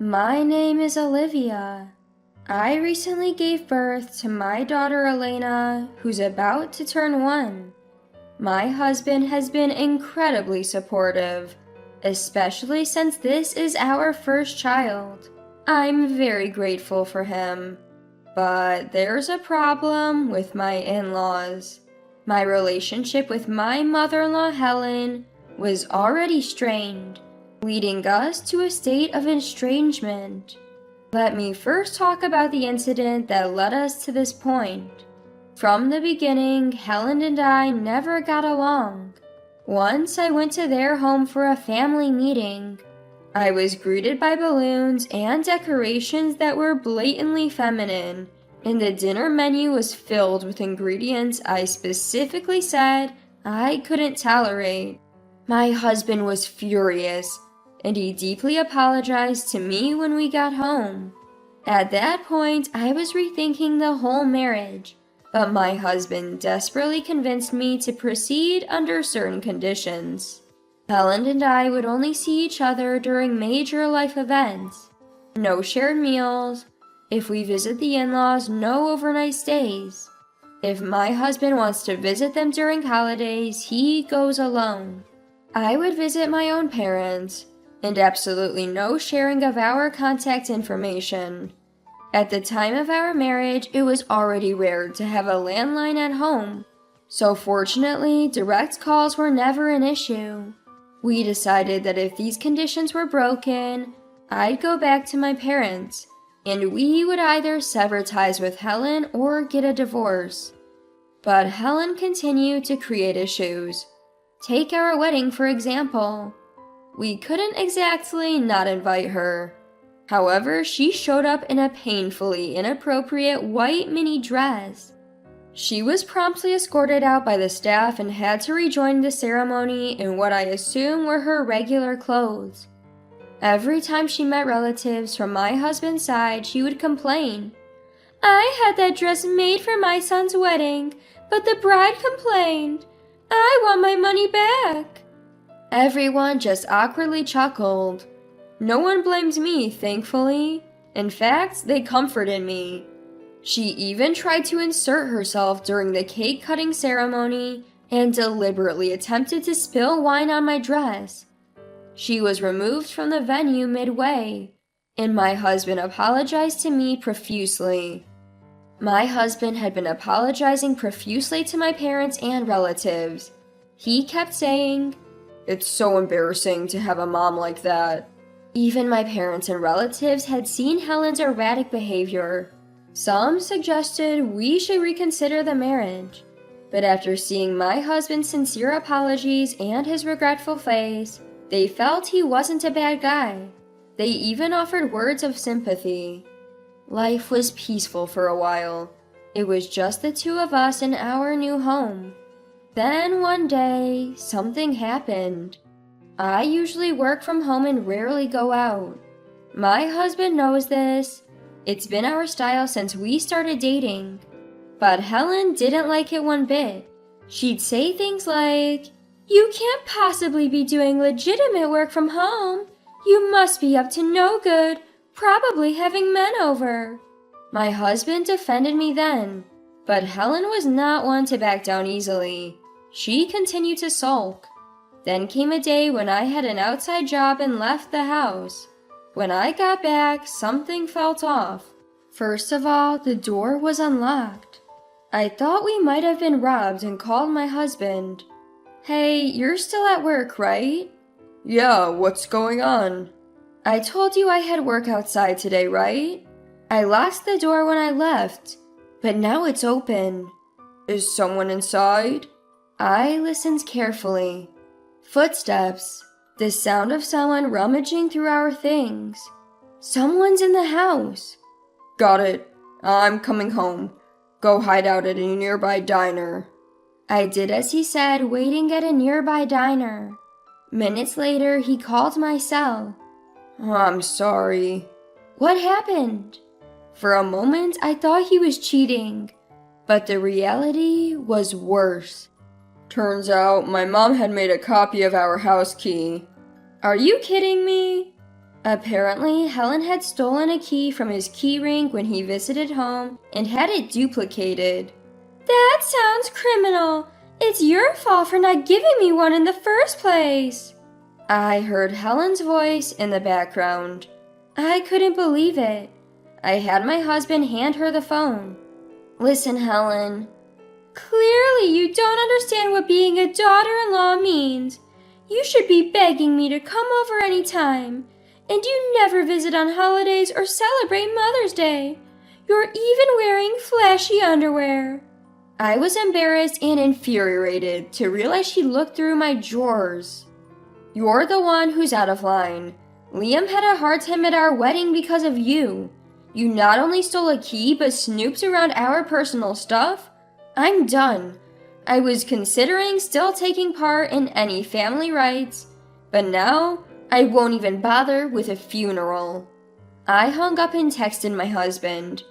My name is Olivia. I recently gave birth to my daughter Elena, who's about to turn 1. My husband has been incredibly supportive, especially since this is our first child. I'm very grateful for him. But there's a problem with my in-laws. My relationship with my mother-in-law Helen was already strained, leading us to a state of estrangement. Let me first talk about the incident that led us to this point. From the beginning, Helen and I never got along. Once I went to their home for a family meeting. I was greeted by balloons and decorations that were blatantly feminine, and the dinner menu was filled with ingredients I specifically said I couldn't tolerate. My husband was furious, and he deeply apologized to me when we got home. At that point, I was rethinking the whole marriage, but my husband desperately convinced me to proceed under certain conditions. Helen and I would only see each other during major life events. No shared meals. If we visit the in-laws, no overnight stays. If my husband wants to visit them during holidays, he goes alone. I would visit my own parents, and absolutely no sharing of our contact information. At the time of our marriage, it was already rare to have a landline at home, so fortunately, direct calls were never an issue. We decided that if these conditions were broken, I'd go back to my parents, and we would either sever ties with Helen or get a divorce. But Helen continued to create issues. Take our wedding, for example. We couldn't exactly not invite her. However, she showed up in a painfully inappropriate white mini dress. She was promptly escorted out by the staff and had to rejoin the ceremony in what I assume were her regular clothes. Every time she met relatives from my husband's side, she would complain. I had that dress made for my son's wedding, but the bride complained. I want my money back. Everyone just awkwardly chuckled. No one blamed me, thankfully. In fact, they comforted me. She even tried to insert herself during the cake-cutting ceremony and deliberately attempted to spill wine on my dress. She was removed from the venue midway, and my husband apologized to me profusely. My husband had been apologizing profusely to my parents and relatives. He kept saying, "It's so embarrassing to have a mom like that." Even my parents and relatives had seen Helen's erratic behavior. Some suggested we should reconsider the marriage, but after seeing my husband's sincere apologies and his regretful face, they felt he wasn't a bad guy. They even offered words of sympathy. Life was peaceful for a while. It was just the two of us in our new home. Then one day, something happened. I usually work from home and rarely go out. My husband knows this. It's been our style since we started dating. But Helen didn't like it one bit. She'd say things like, "You can't possibly be doing legitimate work from home. You must be up to no good, probably having men over." My husband defended me then, but Helen was not one to back down easily. She continued to sulk. Then came a day when I had an outside job and left the house. When I got back, something felt off. First of all, the door was unlocked. I thought we might have been robbed and called my husband. "Hey, you're still at work, right?" "Yeah, what's going on?" "I told you I had work outside today, right? I locked the door when I left, but now it's open." "Is someone inside?" I listened carefully. Footsteps. The sound of someone rummaging through our things. Someone's in the house. "Got it. I'm coming home. Go hide out at a nearby diner." I did as he said, waiting at a nearby diner. Minutes later, he called my cell. "I'm sorry." "What happened?" For a moment, I thought he was cheating, but the reality was worse. "Turns out my mom had made a copy of our house key." "Are you kidding me?" Apparently, Helen had stolen a key from his keyring when he visited home and had it duplicated. That sounds criminal. It's your fault for not giving me one in the first place. I heard Helen's voice in the background. I couldn't believe it. I had my husband hand her the phone. Listen, Helen. Clearly, you don't understand what being a daughter-in-law means. You should be begging me to come over any time. And you never visit on holidays or celebrate Mother's Day. You're even wearing flashy underwear. I was embarrassed and infuriated to realize she looked through my drawers. You're the one who's out of line. Liam had a hard time at our wedding because of you. You not only stole a key but snooped around our personal stuff. I'm done. I was considering still taking part in any family rites, but now I won't even bother with a funeral. I hung up and texted my husband.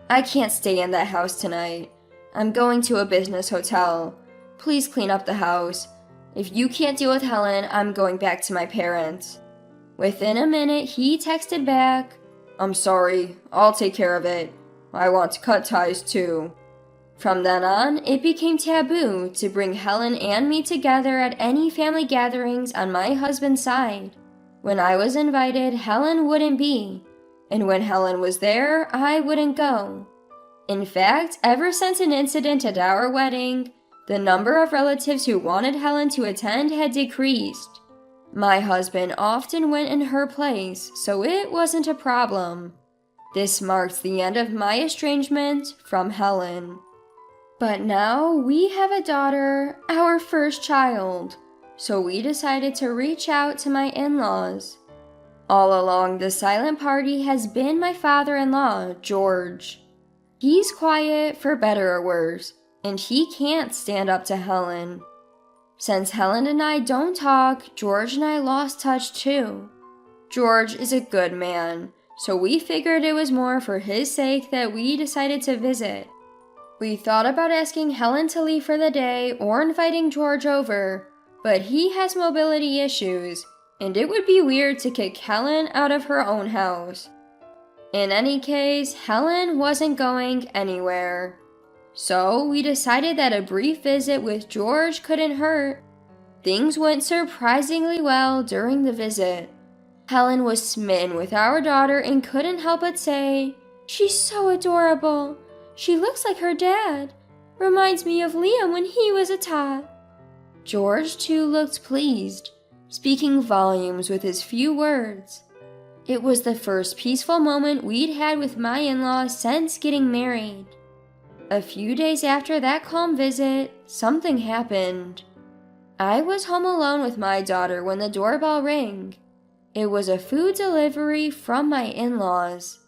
I can't stay in that house tonight. I'm going to a business hotel. Please clean up the house. If you can't deal with Helen, I'm going back to my parents. Within a minute, he texted back, I'm sorry, I'll take care of it. I want to cut ties too. From then on, it became taboo to bring Helen and me together at any family gatherings on my husband's side. When I was invited, Helen wouldn't be, and when Helen was there, I wouldn't go. In fact, ever since an incident at our wedding, the number of relatives who wanted Helen to attend had decreased. My husband often went in her place, so it wasn't a problem. This marked the end of my estrangement from Helen. But now we have a daughter, our first child, so we decided to reach out to my in-laws. All along, the silent party has been my father-in-law, George. He's quiet, for better or worse, and he can't stand up to Helen. Since Helen and I don't talk, George and I lost touch too. George is a good man, so we figured it was more for his sake that we decided to visit. We thought about asking Helen to leave for the day or inviting George over, but he has mobility issues, and it would be weird to kick Helen out of her own house. In any case, Helen wasn't going anywhere. So we decided that a brief visit with George couldn't hurt. Things went surprisingly well during the visit. Helen was smitten with our daughter and couldn't help but say, "She's so adorable. She looks like her dad. Reminds me of Liam when he was a tot." George too looked pleased, speaking volumes with his few words. It was the first peaceful moment we'd had with my in-laws since getting married. A few days after that calm visit, something happened. I was home alone with my daughter when the doorbell rang. It was a food delivery from my in-laws.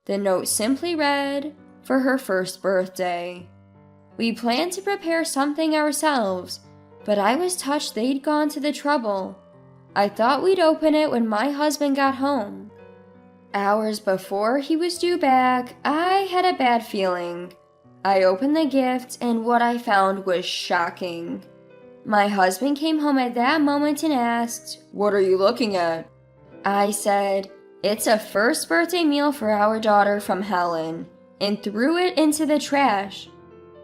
The note simply read, "For her first birthday." We planned to prepare something ourselves, but I was touched they'd gone to the trouble. I thought we'd open it when my husband got home. Hours before he was due back, I had a bad feeling. I opened the gift, and what I found was shocking. My husband came home at that moment and asked, "What are you looking at?" I said, "It's a first birthday meal for our daughter from Helen," and threw it into the trash.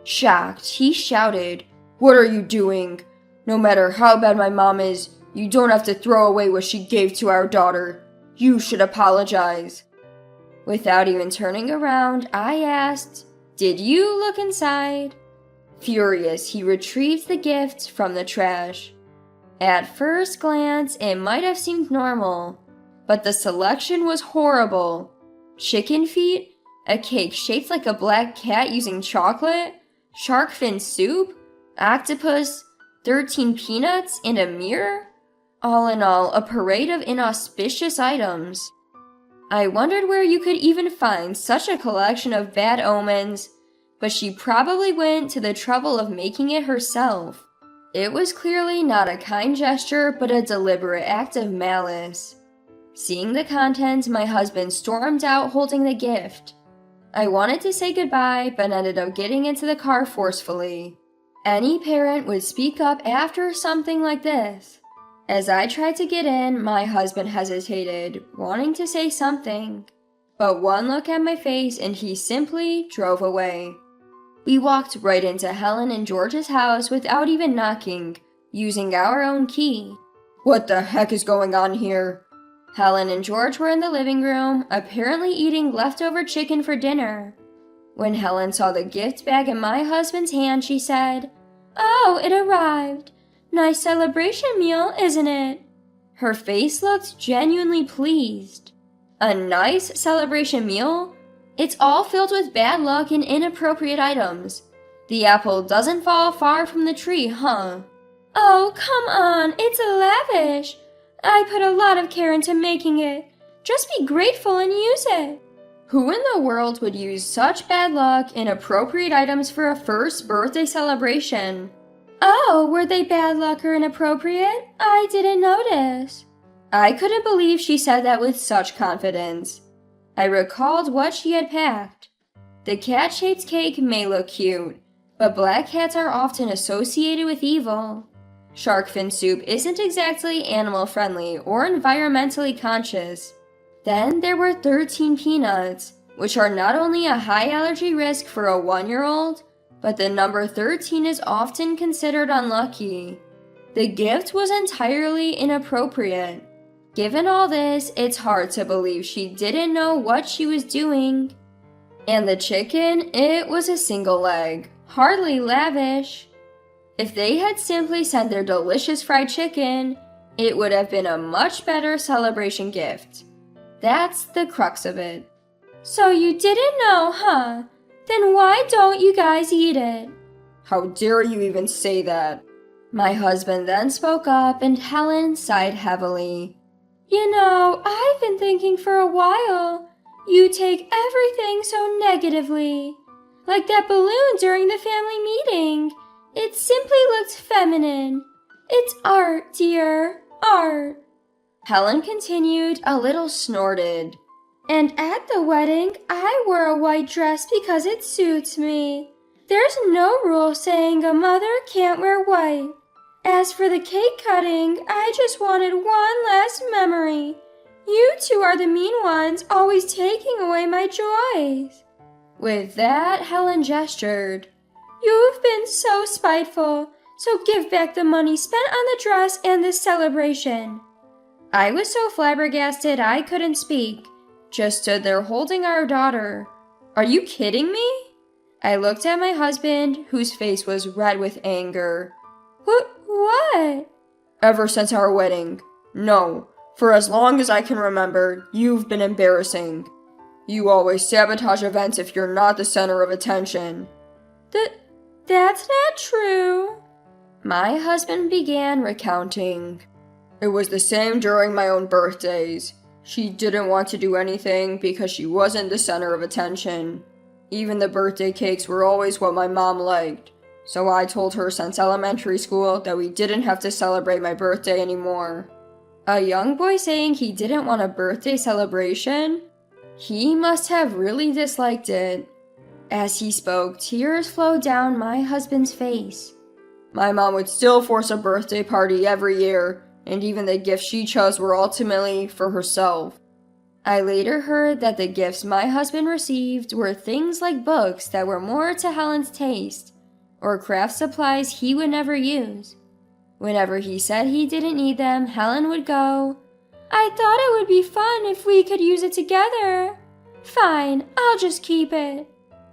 Shocked, he shouted, "What are you doing? No matter how bad my mom is, you don't have to throw away what she gave to our daughter. You should apologize." Without even turning around, I asked, "Did you look inside?" Furious, he retrieved the gift from the trash. At first glance, it might have seemed normal, but the selection was horrible. Chicken feet, a cake shaped like a black cat using chocolate, shark fin soup, octopus, 13 peanuts, and a mirror? All in all, a parade of inauspicious items. I wondered where you could even find such a collection of bad omens, but she probably went to the trouble of making it herself. It was clearly not a kind gesture, but a deliberate act of malice. Seeing the contents, my husband stormed out holding the gift. I wanted to say goodbye, but ended up getting into the car forcefully. Any parent would speak up after something like this. As I tried to get in, my husband hesitated, wanting to say something. But one look at my face and he simply drove away. We walked right into Helen and George's house without even knocking, using our own key. What the heck is going on here? Helen and George were in the living room, apparently eating leftover chicken for dinner. When Helen saw the gift bag in my husband's hand, she said, "Oh, it arrived. Nice celebration meal, isn't it?" Her face looked genuinely pleased. A nice celebration meal? It's all filled with bad luck and inappropriate items. The apple doesn't fall far from the tree, huh? Oh, come on, it's lavish. I put a lot of care into making it. Just be grateful and use it. Who in the world would use such bad luck, inappropriate items for a first birthday celebration? Oh, were they bad luck or inappropriate? I didn't notice. I couldn't believe she said that with such confidence. I recalled what she had packed. The cat-shaped cake may look cute, but black cats are often associated with evil. Shark fin soup isn't exactly animal-friendly or environmentally conscious. Then there were 13 peanuts, which are not only a high allergy risk for a 1-year-old, but the number 13 is often considered unlucky. The gift was entirely inappropriate. Given all this, it's hard to believe she didn't know what she was doing. And the chicken, it was a single leg, hardly lavish. If they had simply sent their delicious fried chicken, it would have been a much better celebration gift. That's the crux of it. So you didn't know, huh? Then why don't you guys eat it? How dare you even say that? My husband then spoke up and Helen sighed heavily. You know, I've been thinking for a while. You take everything so negatively. Like that balloon during the family meeting. It simply looked feminine. It's art, dear, art. Helen continued, a little snorted. And at the wedding, I wore a white dress because it suits me. There's no rule saying a mother can't wear white. As for the cake cutting, I just wanted one last memory. You two are the mean ones, always taking away my joys. With that, Helen gestured. You've been so spiteful, so give back the money spent on the dress and this celebration. I was so flabbergasted I couldn't speak, just stood there holding our daughter. Are you kidding me? I looked at my husband, whose face was red with anger. What? Ever since our wedding. No, for as long as I can remember, you've been embarrassing. You always sabotage events if you're not the center of attention. That's not true. My husband began recounting. It was the same during my own birthdays. She didn't want to do anything because she wasn't the center of attention. Even the birthday cakes were always what my mom liked. So I told her since elementary school that we didn't have to celebrate my birthday anymore. A young boy saying he didn't want a birthday celebration? He must have really disliked it. As he spoke, tears flowed down my husband's face. My mom would still force a birthday party every year, and even the gifts she chose were ultimately for herself. I later heard that the gifts my husband received were things like books that were more to Helen's taste, or craft supplies he would never use. Whenever he said he didn't need them, Helen would go, I thought it would be fun if we could use it together. Fine, I'll just keep it.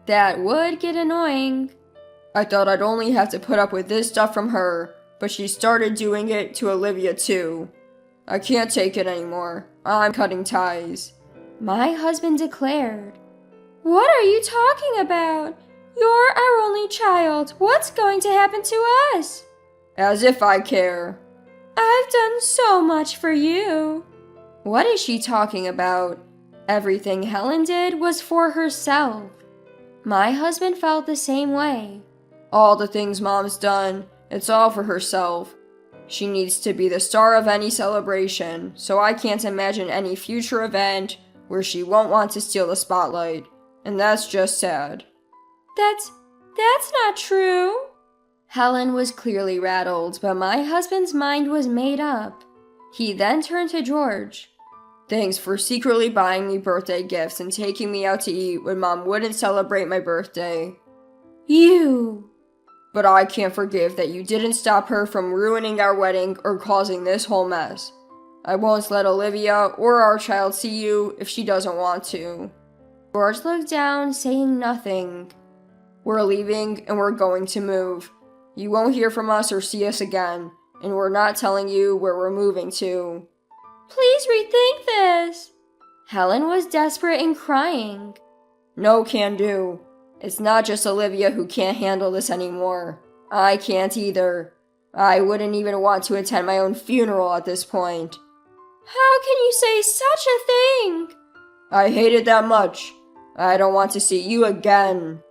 That would get annoying. I thought I'd only have to put up with this stuff from her, but she started doing it to Olivia too. I can't take it anymore. I'm cutting ties. My husband declared. What are you talking about? You're our only child. What's going to happen to us? As if I care. I've done so much for you. What is she talking about? Everything Helen did was for herself. My husband felt the same way. All the things Mom's done, it's all for herself. She needs to be the star of any celebration, so I can't imagine any future event where she won't want to steal the spotlight. And that's just sad. That's not true. Helen was clearly rattled, but my husband's mind was made up. He then turned to George. Thanks for secretly buying me birthday gifts and taking me out to eat when Mom wouldn't celebrate my birthday. You! But I can't forgive that you didn't stop her from ruining our wedding or causing this whole mess. I won't let Olivia or our child see you if she doesn't want to. George looked down, saying nothing. We're leaving and we're going to move. You won't hear from us or see us again, and we're not telling you where we're moving to. Please rethink this. Helen was desperate and crying. No can do. It's not just Olivia who can't handle this anymore. I can't either. I wouldn't even want to attend my own funeral at this point. How can you say such a thing? I hate it that much. I don't want to see you again.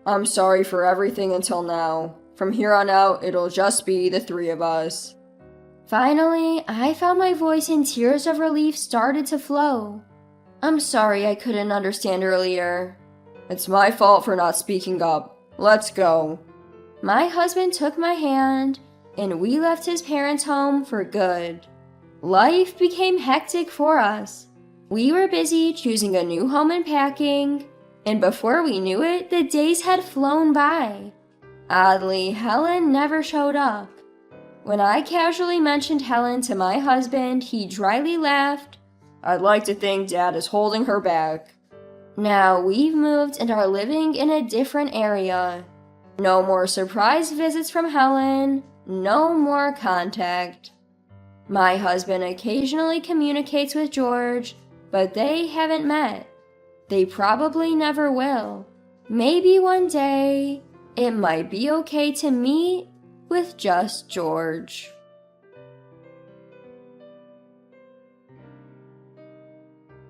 I'm sorry for everything until now. From here on out, it'll just be the three of us. Finally, I found my voice and tears of relief started to flow. I'm sorry I couldn't understand earlier. It's my fault for not speaking up. Let's go. My husband took my hand, and we left his parents' home for good. Life became hectic for us. We were busy choosing a new home and packing, and before we knew it, the days had flown by. Oddly, Helen never showed up. When I casually mentioned Helen to my husband, he dryly laughed. I'd like to think Dad is holding her back. Now we've moved and are living in a different area. No more surprise visits from Helen, no more contact. My husband occasionally communicates with George, but they haven't met. They probably never will. Maybe one day, it might be okay to meet with just George.